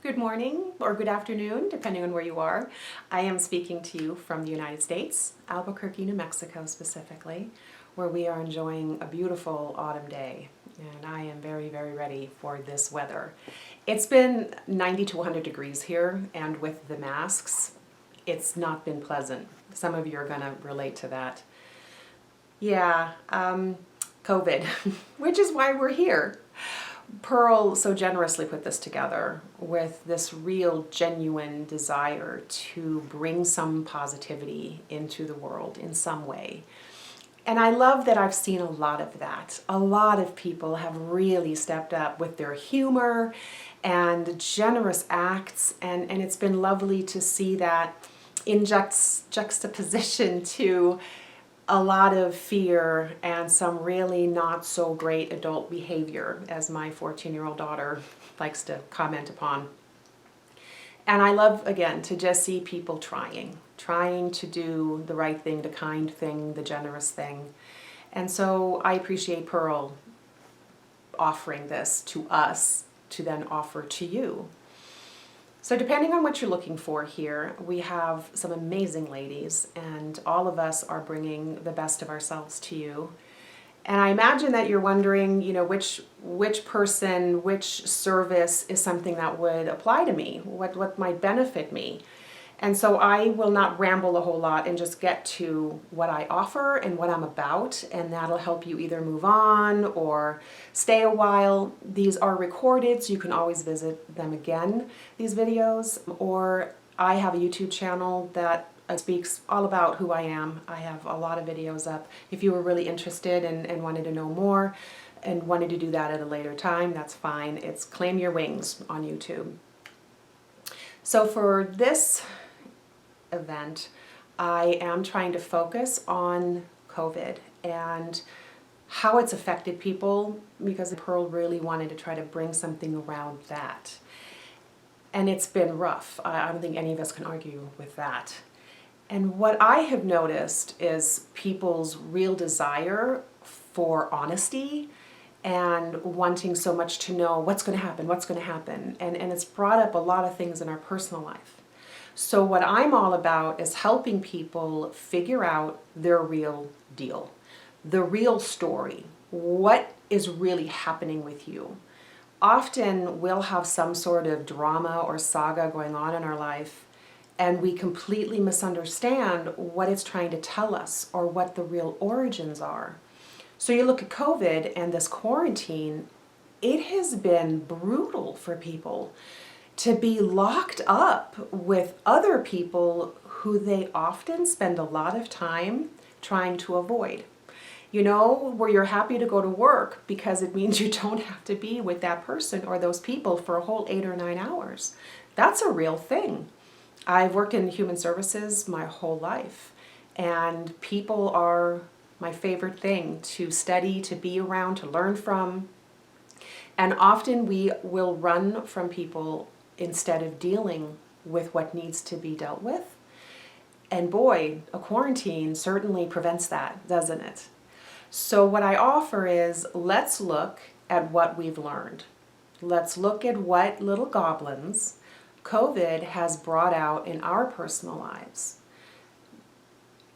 Good morning or good afternoon, depending on where you are. I am speaking to you from the United States, Albuquerque, New Mexico specifically, where we are enjoying a beautiful autumn day. And I am very, very ready for this weather. It's been 90 to 100 degrees here, and with the masks, it's not been pleasant. Some of you are going to relate to that. Yeah, COVID, which is why we're here. Pearl so generously put this together with this real, genuine desire to bring some positivity into the world in some way. And I love that I've seen a lot of that. A lot of people have really stepped up with their humor and generous acts, and it's been lovely to see that in juxtaposition to a lot of fear and some really not so great adult behavior, as my 14-year-old daughter likes to comment upon. And I love, again, to just see people trying to do the right thing, the kind thing, the generous thing. And so I appreciate Pearl offering this to us to then offer to you. So depending on what you're looking for here, we have some amazing ladies, and all of us are bringing the best of ourselves to you. And I imagine that you're wondering, which person, which service is something that would apply to me, what might benefit me. And so I will not ramble a whole lot and just get to what I offer and what I'm about, and that'll help you either move on or stay a while. These are recorded, so you can always visit them again, these videos. Or I have a YouTube channel that speaks all about who I am. I have a lot of videos up. If you were really interested and wanted to know more and wanted to do that at a later time, that's fine. It's Claim Your Wings on YouTube. So for this event, I am trying to focus on COVID and how it's affected people, because Pearl really wanted to try to bring something around that. And it's been rough. I don't think any of us can argue with that. And what I have noticed is people's real desire for honesty and wanting so much to know what's going to happen. And it's brought up a lot of things in our personal life. So what I'm all about is helping people figure out their real deal, the real story, what is really happening with you. Often we'll have some sort of drama or saga going on in our life, and we completely misunderstand what it's trying to tell us or what the real origins are. So you look at COVID and this quarantine, it has been brutal for people to be locked up with other people who they often spend a lot of time trying to avoid. Where you're happy to go to work because it means you don't have to be with that person or those people for a whole 8 or 9 hours. That's a real thing. I've worked in human services my whole life, and people are my favorite thing to study, to be around, to learn from. And often we will run from people instead of dealing with what needs to be dealt with. And boy, a quarantine certainly prevents that, doesn't it? So what I offer is, let's look at what we've learned. Let's look at what little goblins COVID has brought out in our personal lives.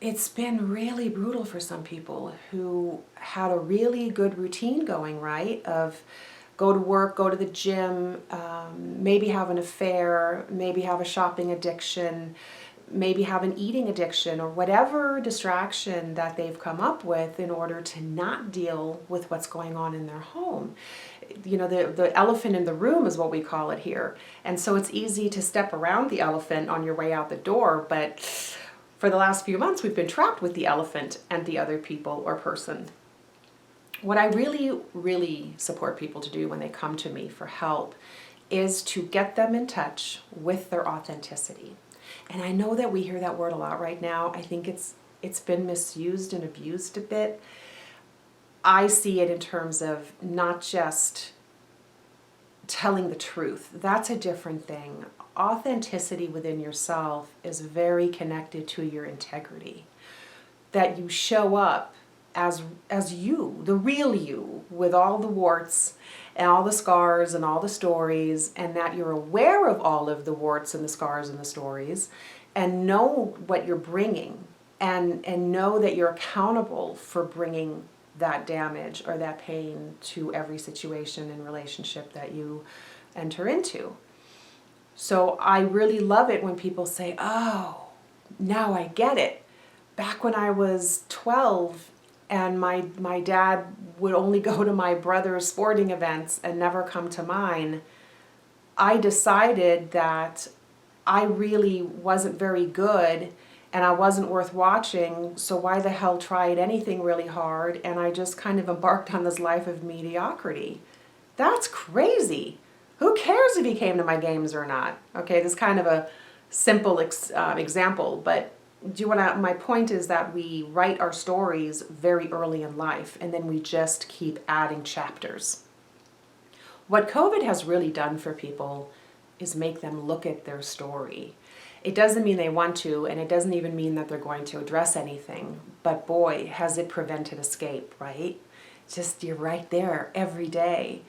It's been really brutal for some people who had a really good routine going, right? Of go to work, go to the gym, maybe have an affair, maybe have a shopping addiction, maybe have an eating addiction, or whatever distraction that they've come up with in order to not deal with what's going on in their home. The elephant in the room is what we call it here. And so it's easy to step around the elephant on your way out the door, but for the last few months we've been trapped with the elephant and the other people or person. What I really, really support people to do when they come to me for help is to get them in touch with their authenticity. And I know that we hear that word a lot right now. I think it's been misused and abused a bit. I see it in terms of not just telling the truth. That's a different thing. Authenticity within yourself is very connected to your integrity. That you show up as you, the real you, with all the warts and all the scars and all the stories, and that you're aware of all of the warts and the scars and the stories, and know what you're bringing, and know that you're accountable for bringing that damage or that pain to every situation and relationship that you enter into. So I really love it when people say, oh, now I get it. Back when I was 12 and my dad would only go to my brother's sporting events and never come to mine, I decided that I really wasn't very good and I wasn't worth watching, so why the hell try anything really hard? And I just kind of embarked on this life of mediocrity. That's crazy. Who cares if he came to my games or not? Okay, this is kind of a simple example, but my point is that we write our stories very early in life, and then we just keep adding chapters. What COVID has really done for people is make them look at their story. It doesn't mean they want to, and it doesn't even mean that they're going to address anything, but boy, has it prevented escape, right? Just, you're right there every day.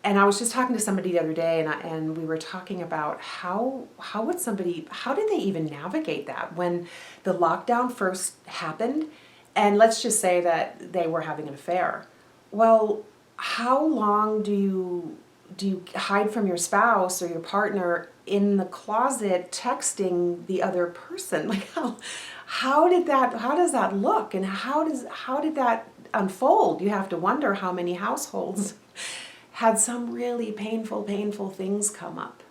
And I was just talking to somebody the other day, and we were talking about how did they even navigate that when the lockdown first happened, and let's just say that they were having an affair. Well, how long do you hide from your spouse or your partner in the closet texting the other person? Like how does that look, and how did that unfold? You have to wonder how many households had some really painful things come up.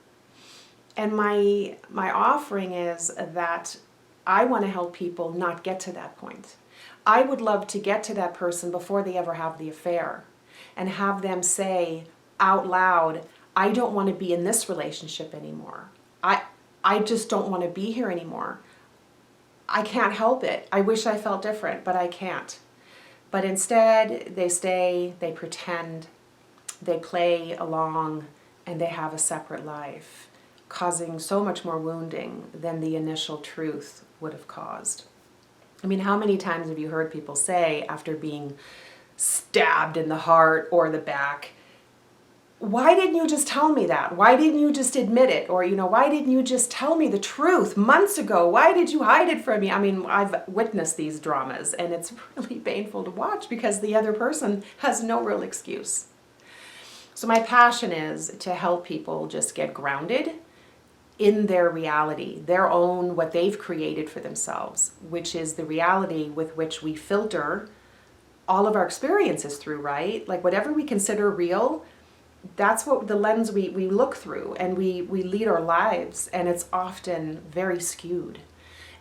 And my offering is that I want to help people not get to that point. I would love to get to that person before they ever have the affair, and have them say out loud, I don't want to be in this relationship anymore. I just don't want to be here anymore. I can't help it. I wish I felt different, but I can't. But instead, they stay, they pretend, they play along, and they have a separate life, causing so much more wounding than the initial truth would have caused. I mean, how many times have you heard people say, after being stabbed in the heart or the back, why didn't you just tell me that? Why didn't you just admit it? Or, why didn't you just tell me the truth months ago? Why did you hide it from me? I mean, I've witnessed these dramas, and it's really painful to watch because the other person has no real excuse. So my passion is to help people just get grounded in their reality, their own, what they've created for themselves, which is the reality with which we filter all of our experiences through, right? Like whatever we consider real, that's what the lens we look through, and we lead our lives, and it's often very skewed.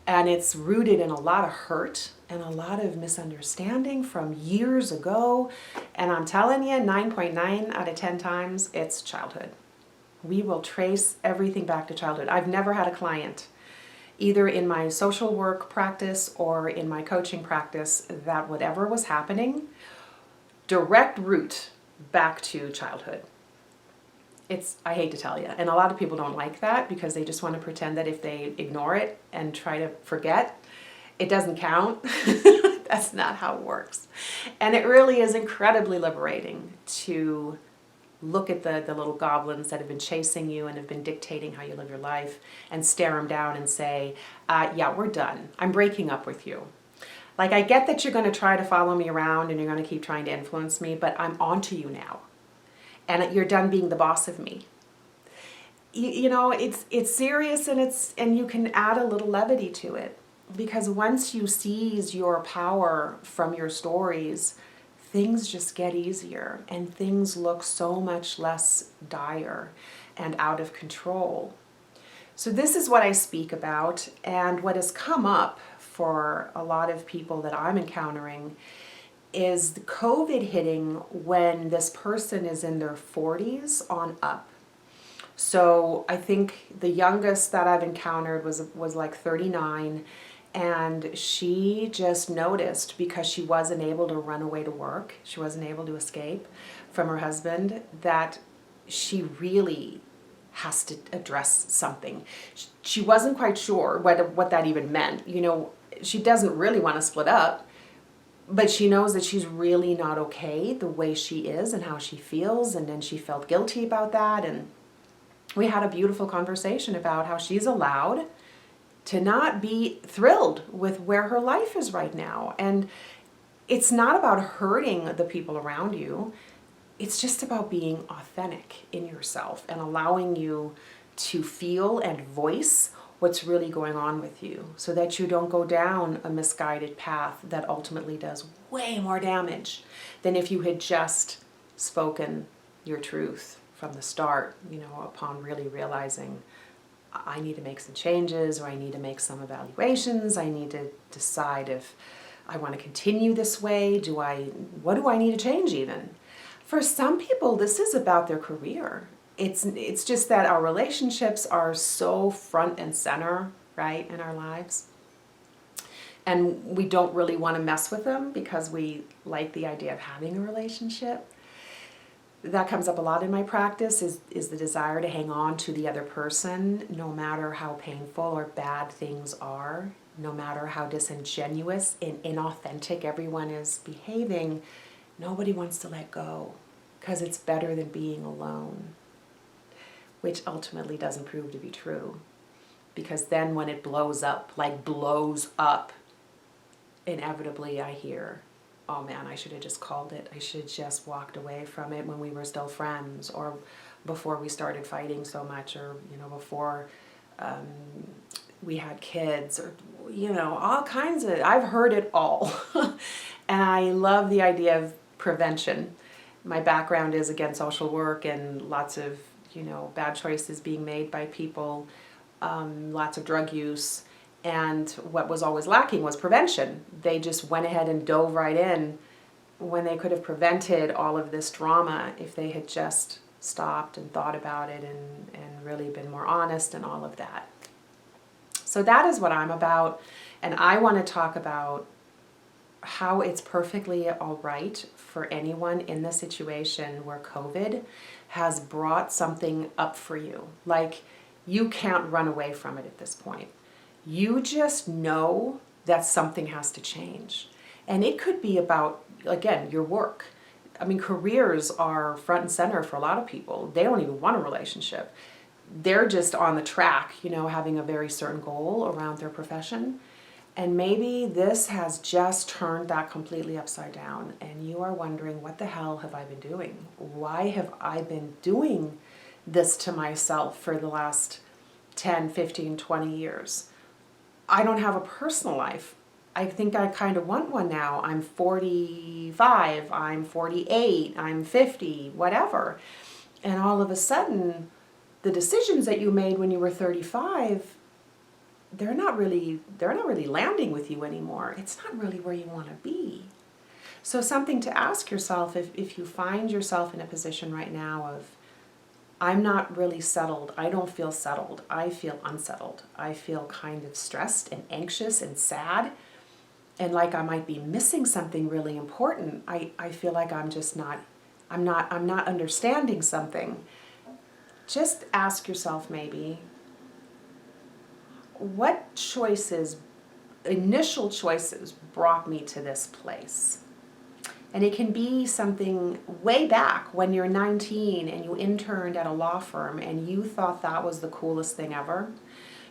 And it's rooted in a lot of hurt and a lot of misunderstanding from years ago. And I'm telling you, 9.9 out of 10 times, it's childhood. We will trace everything back to childhood. I've never had a client, either in my social work practice or in my coaching practice, that whatever was happening, direct route back to childhood. I hate to tell you, and a lot of people don't like that because they just want to pretend that if they ignore it and try to forget, it doesn't count. That's not how it works. And it really is incredibly liberating to look at the little goblins that have been chasing you and have been dictating how you live your life, and stare them down and say, yeah, we're done. I'm breaking up with you. Like, I get that you're going to try to follow me around and you're going to keep trying to influence me, but I'm onto you now. And you're done being the boss of me. It's serious, and you can add a little levity to it. Because once you seize your power from your stories, things just get easier, and things look so much less dire and out of control. So this is what I speak about, and what has come up for a lot of people that I'm encountering is the COVID hitting when this person is in their 40s on up. So I think the youngest that I've encountered was like 39, and she just noticed, because she wasn't able to run away to work, she wasn't able to escape from her husband, that she really has to address something. She wasn't quite sure what that even meant. She doesn't really want to split up, but she knows that she's really not okay the way she is and how she feels, and then she felt guilty about that. And we had a beautiful conversation about how she's allowed to not be thrilled with where her life is right now. And it's not about hurting the people around you. It's just about being authentic in yourself and allowing you to feel and voice what's really going on with you, so that you don't go down a misguided path that ultimately does way more damage than if you had just spoken your truth from the start, upon really realizing I need to make some changes, or I need to make some evaluations. I need to decide if I want to continue this way. What do I need to change even? For some people, this is about their career. It's just that our relationships are so front and center, right, in our lives. And we don't really want to mess with them because we like the idea of having a relationship. That comes up a lot in my practice, is the desire to hang on to the other person, no matter how painful or bad things are, no matter how disingenuous and inauthentic everyone is behaving. Nobody wants to let go because it's better than being alone, which ultimately doesn't prove to be true. Because then when it blows up, inevitably I hear, oh man, I should have just called it. I should have just walked away from it when we were still friends, or before we started fighting so much, or, before we had kids, or, all kinds of, I've heard it all. And I love the idea of prevention. My background is, again, social work, and lots of, bad choices being made by people, lots of drug use. And what was always lacking was prevention. They just went ahead and dove right in when they could have prevented all of this drama if they had just stopped and thought about it and really been more honest and all of that. So that is what I'm about. And I want to talk about how it's perfectly all right for anyone in the situation where COVID has brought something up for you. Like, you can't run away from it at this point. You just know that something has to change. And it could be about, again, your work. I mean, careers are front and center for a lot of people. They don't even want a relationship. They're just on the track, having a very certain goal around their profession. And maybe this has just turned that completely upside down. And you are wondering, what the hell have I been doing? Why have I been doing this to myself for the last 10, 15, 20 years? I don't have a personal life. I think I kind of want one now. I'm 45, I'm 48, I'm 50, whatever. And all of a sudden, the decisions that you made when you were 35, they're not really landing with you anymore. It's not really where you want to be. So something to ask yourself, if you find yourself in a position right now of, I'm not really settled. I don't feel settled. I feel unsettled. I feel kind of stressed and anxious and sad, and like I might be missing something really important. I feel like I'm not understanding something. Just ask yourself, maybe, what initial choices brought me to this place? And it can be something way back when you're 19 and you interned at a law firm and you thought that was the coolest thing ever.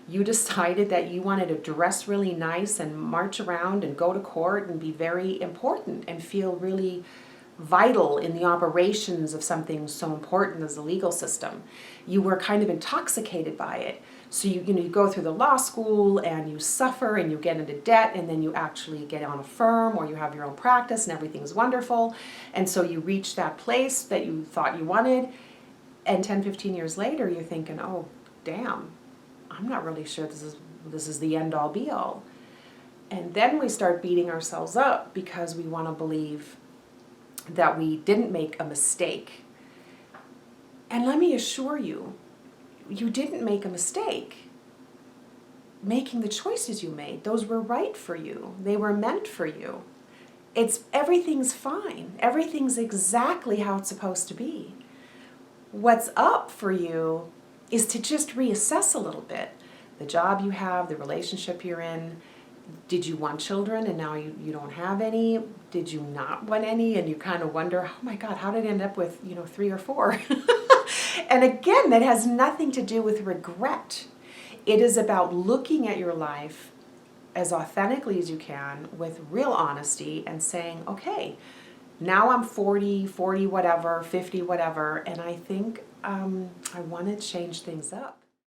You decided that you wanted to dress really nice and march around and go to court and be very important and feel really vital in the operations of something so important as the legal system. You were kind of intoxicated by it. So you go through the law school and you suffer and you get into debt, and then you actually get on a firm or you have your own practice and everything's wonderful. And so you reach that place that you thought you wanted, and 10, 15 years later you're thinking, oh damn, I'm not really sure this is the end all be all. And then we start beating ourselves up because we want to believe that we didn't make a mistake. And let me assure you, you didn't make a mistake. Making the choices you made, those were right for you. They were meant for you. Everything's fine. Everything's exactly how it's supposed to be. What's up for you is to just reassess a little bit. The job you have, the relationship you're in. Did you want children and now you don't have any? Did you not want any? And you kind of wonder, oh my God, how did I end up with, 3 or 4? And again, that has nothing to do with regret. It is about looking at your life as authentically as you can with real honesty and saying, okay, now I'm 40 whatever, 50 whatever, and I think I want to change things up.